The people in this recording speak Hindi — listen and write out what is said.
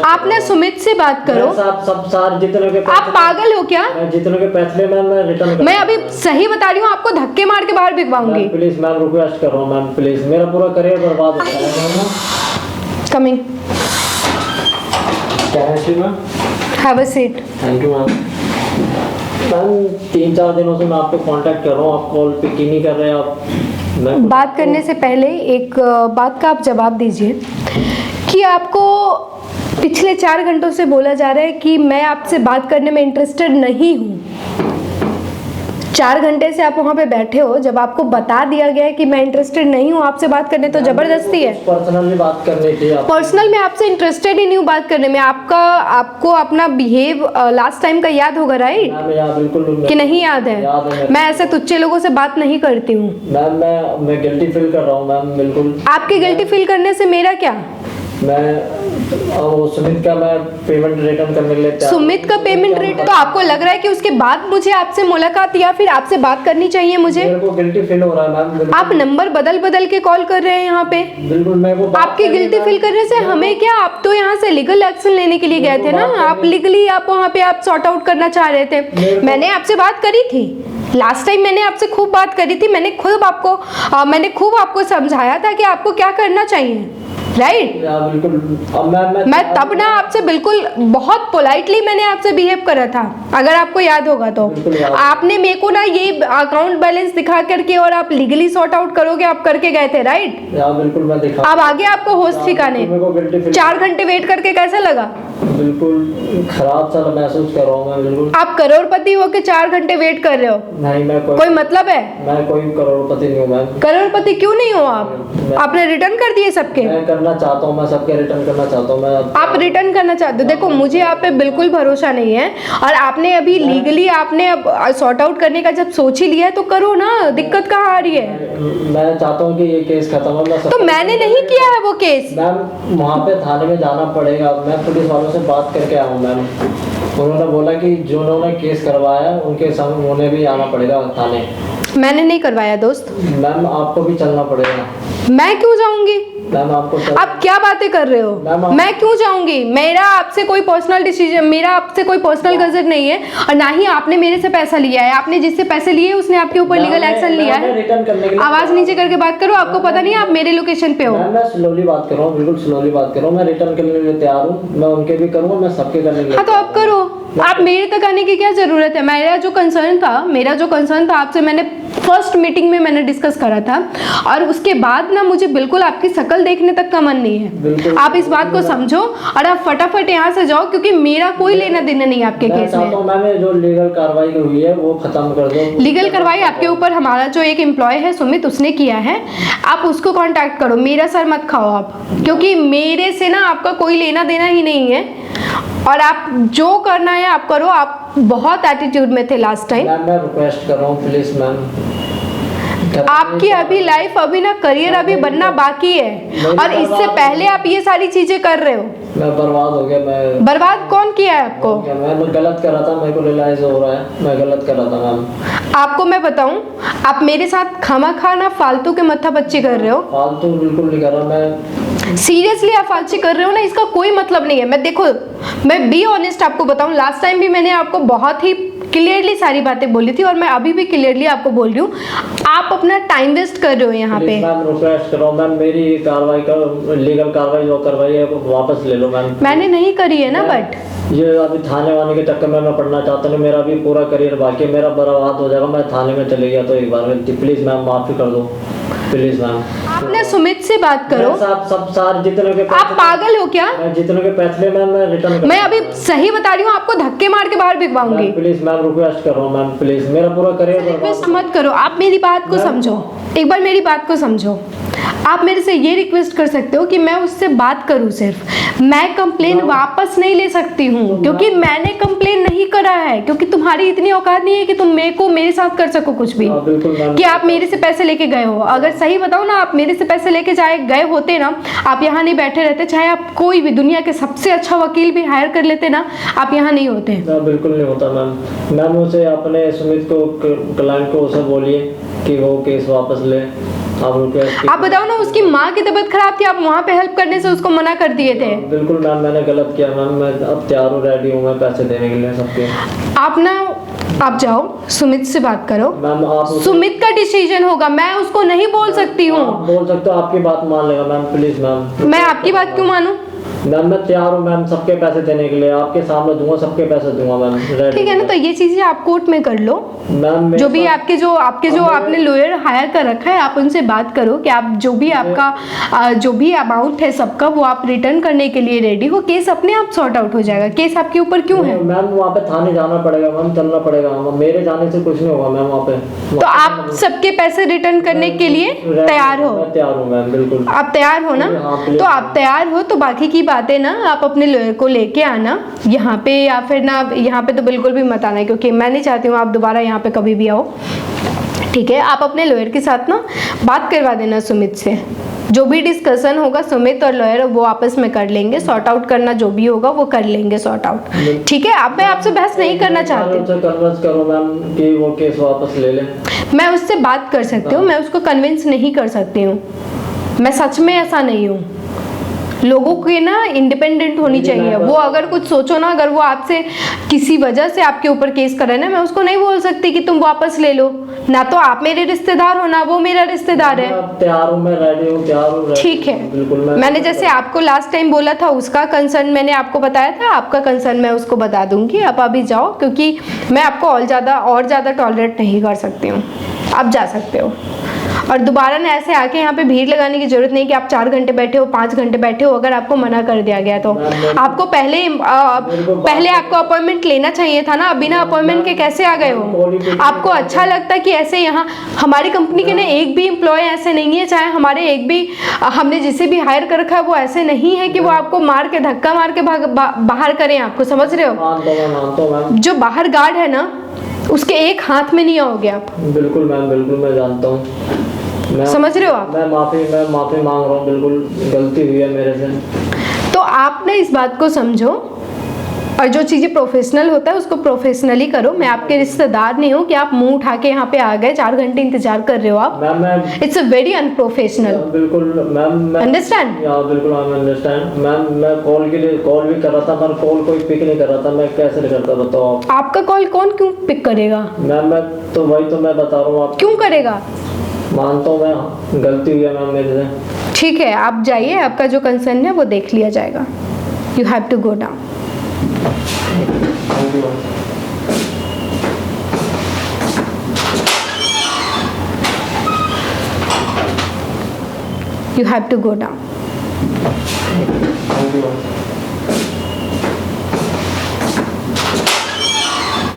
आपने सुमित से बात करो। सब सारे जितने के आप पागल हो क्या? जितने के पैसे मैम मैं रिटर्न मैं अभी सही बता रही हूँ, आपको धक्के मार के बाहर भिजवाऊंगी। प्लीज मैम रिक्वेस्ट कर रहा हूँ मैम, प्लीज मेरा पूरा करियर बर्बाद हो गया। कमिंग। क्या है ma'am? Have a seat. Thank you ma'am. Ma'am 3-4 दिनों से मैं आपको कांटेक्ट कर रहा हूँ, आप कॉल पिक ही नहीं कर रहे आप। बात करने से पहले एक बात का आप जवाब दीजिए कि आपको पिछले 4 घंटों से बोला जा रहा है कि मैं आपसे बात करने में इंटरेस्टेड नहीं हूँ। 4 घंटे से आप वहाँ पे बैठे हो, जब आपको बता दिया गया है कि मैं इंटरेस्टेड नहीं हूँ आपसे बात करने, तो जबरदस्ती है। पर्सनली बात करनी थी आप। पर्सनल में आपसे इंटरेस्टेड ही नहीं हूँ बात करने में। आपको अपना बिहेव लास्ट टाइम का याद होगा, राइट? बिल्कुल। कि नहीं याद है? मैं ऐसे तुच्चे लोगों से बात नहीं करती हूँ मैम। मैं गिल्टी फील कर रहा हूँ मैम, बिल्कुल। आपके गिल्टी फील करने से मेरा क्या? मैं सुमित का मैं पेमेंट रिटर्न करने के लिए सुमित का पेमेंट रेट, तो आपको लग रहा है कि उसके बाद मुझे आपसे मुलाकात या फिर आपसे बात करनी चाहिए मुझे? मेरे को गिल्टी फील हो रहा है मैम। आप नंबर बदल के कॉल कर रहे हैं यहाँ पे। बिल्कुल मेरे को आपकी गिल्टी फील करने से हमें क्या? आप तो यहाँ से लीगल एक्शन लेने के लिए गए थे ना, आप लीगली आप वहाँ पे आप सॉर्ट आउट करना चाह रहे थे। मैंने आपसे बात करी थी लास्ट टाइम, मैंने आपसे खूब बात करी थी। मैंने खूब आपको समझाया था कि आपको क्या करना चाहिए, राइट? बिल्कुल। मैं तब ना आपसे बिल्कुल बहुत पोलाइटली मैंने आपसे बिहेव करा था, अगर आपको याद होगा तो। आपने मेरे को ना ये अकाउंट बैलेंस दिखा करके और आप लीगली सॉर्ट आउट करोगे, आप करके गए थे, राइट? बिल्कुल मैं दिखा। अब आगे आपको होश ठिकाने। 4 घंटे वेट करके कैसा लगा? बिल्कुल खराब सा महसूस कर रहा हूँ मैं, बिल्कुल। आप करोड़पति हो के 4 घंटे वेट कर रहे हो? नहीं, मैं कोई मतलब है? मैं कोई करोड़पति नहीं हूँ मैम। करोड़पति क्यों नहीं हो आप? आपने रिटर्न कर दिए सबके? मैं करना चाहता हूँ, मैं सबके रिटर्न करना चाहता हूँ मैं। आप रिटर्न करना चाहते हो? देखो मुझे आप पे बिल्कुल भरोसा नहीं है, और आपने अभी लीगली आपने अब सॉर्ट आउट करने का जब सोच ही लिया है तो करो ना, दिक्कत कहाँ आ रही है? मैं चाहता हूँ कि ये केस खत्म हो। तो मैंने नहीं किया है वो केस। मैम वहाँ पे थाने में जाना पड़ेगा, मैं पुलिस वालों से बात करके आया हूँ मैम। उन्होंने बोला कि जो उन्होंने केस करवाया उनके संग उन्हें भी आना पड़ेगा थाने। मैंने नहीं करवाया दोस्त। मैम आपको भी चलना पड़ेगा। मैं क्यों जाऊंगी? मैम आपको आप क्या बातें कर रहे हो? मैं क्यों जाऊंगी? मेरा आपसे कोई पर्सनल डिसीजन, मेरा आपसे कोई पर्सनल गजट नहीं है, और ना ही आपने मेरे से पैसा लिया है। आपने जिससे पैसे लिए उसने आपके ऊपर लीगल एक्शन लिया है। आवाज नीचे करके बात करो, आपको पता नहीं है आप मेरे लोकेशन पे हो। मैं स्लोली बात कर रहा हूँ, बिल्कुल स्लोली बात कर रहा हूँ। मैं रिटर्न करने के लिए तैयार हूँ, मैं उनके भी करूँगा, मैं सबके करने के लिए। हाँ तो आप करो, आप मेरे तक आने की क्या जरूरत है? मेरा जो कंसर्न था आपसे, मैंने फर्स्ट मीटिंग में मैंने डिस्कस करा था, और उसके बाद ना मुझे बिल्कुल आपकी शक्ल देखने तक का मन नहीं है। आप इस बात को समझो और आप फटाफट यहाँ से जाओ, क्योंकि मेरा कोई लेना देना नहीं आपके केस में। मैंने जो लीगल कार्रवाई हुई है वो खत्म कर दो। लीगल कार्रवाई आपके ऊपर हमारा जो एक एम्प्लॉय है सुमित, उसने किया है। आप उसको कांटेक्ट करो, मेरा सर मत खाओ आप, क्योंकि मेरे से ना आपका कोई लेना देना ही नहीं है, और आप जो करना है आप करो। आप बहुत एटीट्यूड में थे लास्ट टाइम। मैं रिक्वेस्ट कर रहा हूँ प्लीज मैम। आपकी अभी लाइफ, अभी ना करियर अभी बनना बाकी है, और इससे पहले आप ये सारी चीजें कर रहे हो। मैं बर्बाद हो गया। मैं बर्बाद कौन किया है आपको? मैं गलत कर रहा था, मेरे को रियलाइज हो रहा है मैं गलत कर रहा था मैम। आपको मैं बताऊं, आप मेरे साथ खामा ना फालतू के मत्था बच्चे कर रहे हो। फालतू बिल्कुल नहीं कर रहा मैं। सीरियसली आप फालतू कर रहे हो ना, इसका कोई मतलब नहीं है। मैं देखो, मैं बी ऑनेस्ट आपको बताऊं, लास्ट टाइम भी मैंने आपको बहुत ही क्लियरली सारी बातें बोली थी, और मैं अभी भी क्लियरली आपको बोल रही हूँ, आप अपना टाइम वेस्ट कर रहे हो यहाँ पे। मैम रिक्वेस्ट कर रहा हूँ मैम, मेरी कार्रवाई का लीगल कार्रवाई जो करवाई है वो वापस ले लो मैम। मैंने नहीं करी है ना, बट ये अभी थाने वाने के चक्कर में मैं पढ़ना चाहता नहीं। मेरा भी पूरा करियर बाकी है, मेरा बर्बाद हो जाएगा। मैं थाने में चले गया तो एक बार में प्लीज मैम माफी कर दो, प्लीज मैम। आपने सुमित से बात करो। सब सारे जितने के आप पागल हो क्या? जितने के पैसे मैं रिटर्न। मैं अभी सही बता रही हूँ, आपको धक्के मार के बाहर भिजवाऊंगी। प्लीज मैम रिक्वेस्ट कर रहा हूँ मैम, प्लीज मेरा पूरा करियर रिक्वेस्ट मत करो, आप मेरी बात को समझो, एक बार मेरी बात को समझो। आप मेरे से ये रिक्वेस्ट कर सकते हो कि मैं उससे बात करूं, सिर्फ मैं कंप्लेन वापस नहीं ले सकती हूँ, क्योंकि मैंने कंप्लेन नहीं करा है, क्योंकि तुम्हारी इतनी औकात नहीं है कि तुम मेरे साथ कर सको कुछ भी, कि आप मेरे से पैसे लेके गए हो। अगर सही बताओ ना, आप मेरे से पैसे लेके गए होते ना, आप यहाँ नहीं बैठे रहते, चाहे आप कोई भी दुनिया के सबसे अच्छा वकील भी हायर कर लेते ना, आप यहाँ नहीं होते। बिल्कुल नहीं होता मैम। मैम उसे अपने सुमित को, क्लाइंट को उसे बोलिए कि वो केस वापस ले, आप रिक्वेस्ट आप बताओ ना, उसकी माँ की तबीयत खराब थी, आप वहाँ पे हेल्प करने से उसको मना कर दिए थे। बिल्कुल मैम, मैंने गलत किया मैम। मैं अब तैयार हूँ, रेडी हूँ मैं पैसे देने के लिए सबके। आप जाओ, सुमित से बात करो। मैम आप सुमित का डिसीजन होगा, मैं उसको नहीं बोल सकती हूँ। आप बोल सकते हो, आपकी बात मान लेगा मैम, प्लीज मैम। मैं आपकी बात क्यों मानूं? मैम मैं तैयार हूँ मैम, सबके पैसे देने के लिए, आपके सामने दूंगा, सबके पैसे दूंगा मैम। ठीक है ना, तो ये चीजें आप कोर्ट में कर लो। मैम जो भी आपके जो आपने लॉयर हायर कर रखा है, आप उनसे बात करो कि आप जो भी आपका जो भी अमाउंट है सबका, वो आप रिटर्न करने के लिए रेडी हो। केस अपने आप सॉर्ट आउट हो जाएगा। केस आपके ऊपर क्यों है? मैम वहाँ पे थाने जाना पड़ेगा मैम, चलना पड़ेगा। मेरे जाने से कुछ नहीं होगा मैम वहाँ पे। तो आप सबके पैसे रिटर्न करने के लिए तैयार हो? मैं तैयार हूँ मैम, बिल्कुल। आप तैयार हो ना? तो आप तैयार हो तो बाकी की बातें ना आप अपने लॉयर को लेके आना यहाँ पे, या फिर ना यहाँ पे तो बिल्कुल भी मत आना, क्योंकि मैं नहीं चाहती हूँ आप दोबारा यहाँ पे कभी भी आओ। ठीक है, आप अपने लॉयर के साथ ना बात करवा देना सुमित से। जो भी डिस्कशन होगा सुमित और लॉयर वो आपस में कर लेंगे, सॉर्ट आउट करना जो भी होगा वो कर लेंगे सॉर्ट आउट। ठीक है, आप मैं आपसे बहस नहीं करना चाहती। उनसे कन्विंस करो मैम कि वो केस वापस ले लें। मैं उससे बात कर सकती हूँ, मैं उसको कन्विंस नहीं कर सकती हूँ। मैं सच में ऐसा नहीं हूँ। लोगों की ना इंडिपेंडेंट होनी चाहिए। वो अगर कुछ सोचो ना, अगर वो आपसे किसी वजह से आपके ऊपर केस करे ना, मैं उसको नहीं बोल सकती कि तुम वापस ले लो। ना तो आप मेरे रिश्तेदार हो, ना वो मेरा रिश्तेदार है। तैयार हूँ मैं, रेडी हूँ, तैयार हूँ। ठीक है, बिल्कुल। मैंने जैसे आपको लास्ट टाइम बोला था, उसका कंसर्न मैंने आपको बताया था, आपका कंसर्न मैं उसको बता दूंगी। आप अभी जाओ, क्योंकि मैं आपको और ज़्यादा टॉलरेट नहीं कर सकती हूँ। आप जा सकते हो। और दोबारा ना ऐसे आके यहाँ पे भीड़ लगाने की जरूरत नहीं कि आप 4 घंटे बैठे हो, 5 घंटे बैठे हो। अगर आपको मना कर दिया गया तो आपको पहले आपको अपॉइंटमेंट लेना चाहिए था ना। बिना अपॉइंटमेंट के कैसे आ गए हो? आपको अच्छा लगता कि ऐसे यहाँ हमारी कंपनी के ना एक भी एम्प्लॉय ऐसे नहीं है, चाहे हमारे एक भी हमने जिसे भी हायर कर रखा है वो ऐसे नहीं है कि वो आपको मार के धक्का मार के बाहर करें आपको। समझ रहे हो? जो बाहर गार्ड है ना, उसके एक हाथ में नहीं आओगे आप। बिल्कुल मैम, बिल्कुल मैं जानता हूँ। समझ रहे हो आप? मैं माफी मांग रहा हूँ, बिल्कुल गलती हुई है मेरे से। तो आप ना इस बात को समझो, और जो चीज़ें प्रोफेशनल होता है उसको प्रोफेशनली करो। मैं आपके रिश्तेदार नहीं हूँ कि आप मुंह उठा के यहाँ पे आ गए, 4 घंटे इंतजार कर रहे हो आप। Ma'am it's a very unprofessional. बिल्कुल मैम, अंडरस्टैंड? बिल्कुल मैम, अंडरस्टैंड मैम। मैं कॉल भी कर रहा था, पर कॉल कोई पिक नहीं कर रहा था। मैं कैसे करता बताओ आप? आपका कॉल कौन क्यों पिक करेगा? मैम मैं तो वही तो मैं बता रहा हूँ आप। क्यों करेगा? मानता हूँ मैं, गलती हुई है मैम मेरे से। ठीक है, आप जाइए, आपका जो कंसर्न है वो देख लिया जाएगा। You have to go down. You have to go down. Thank you.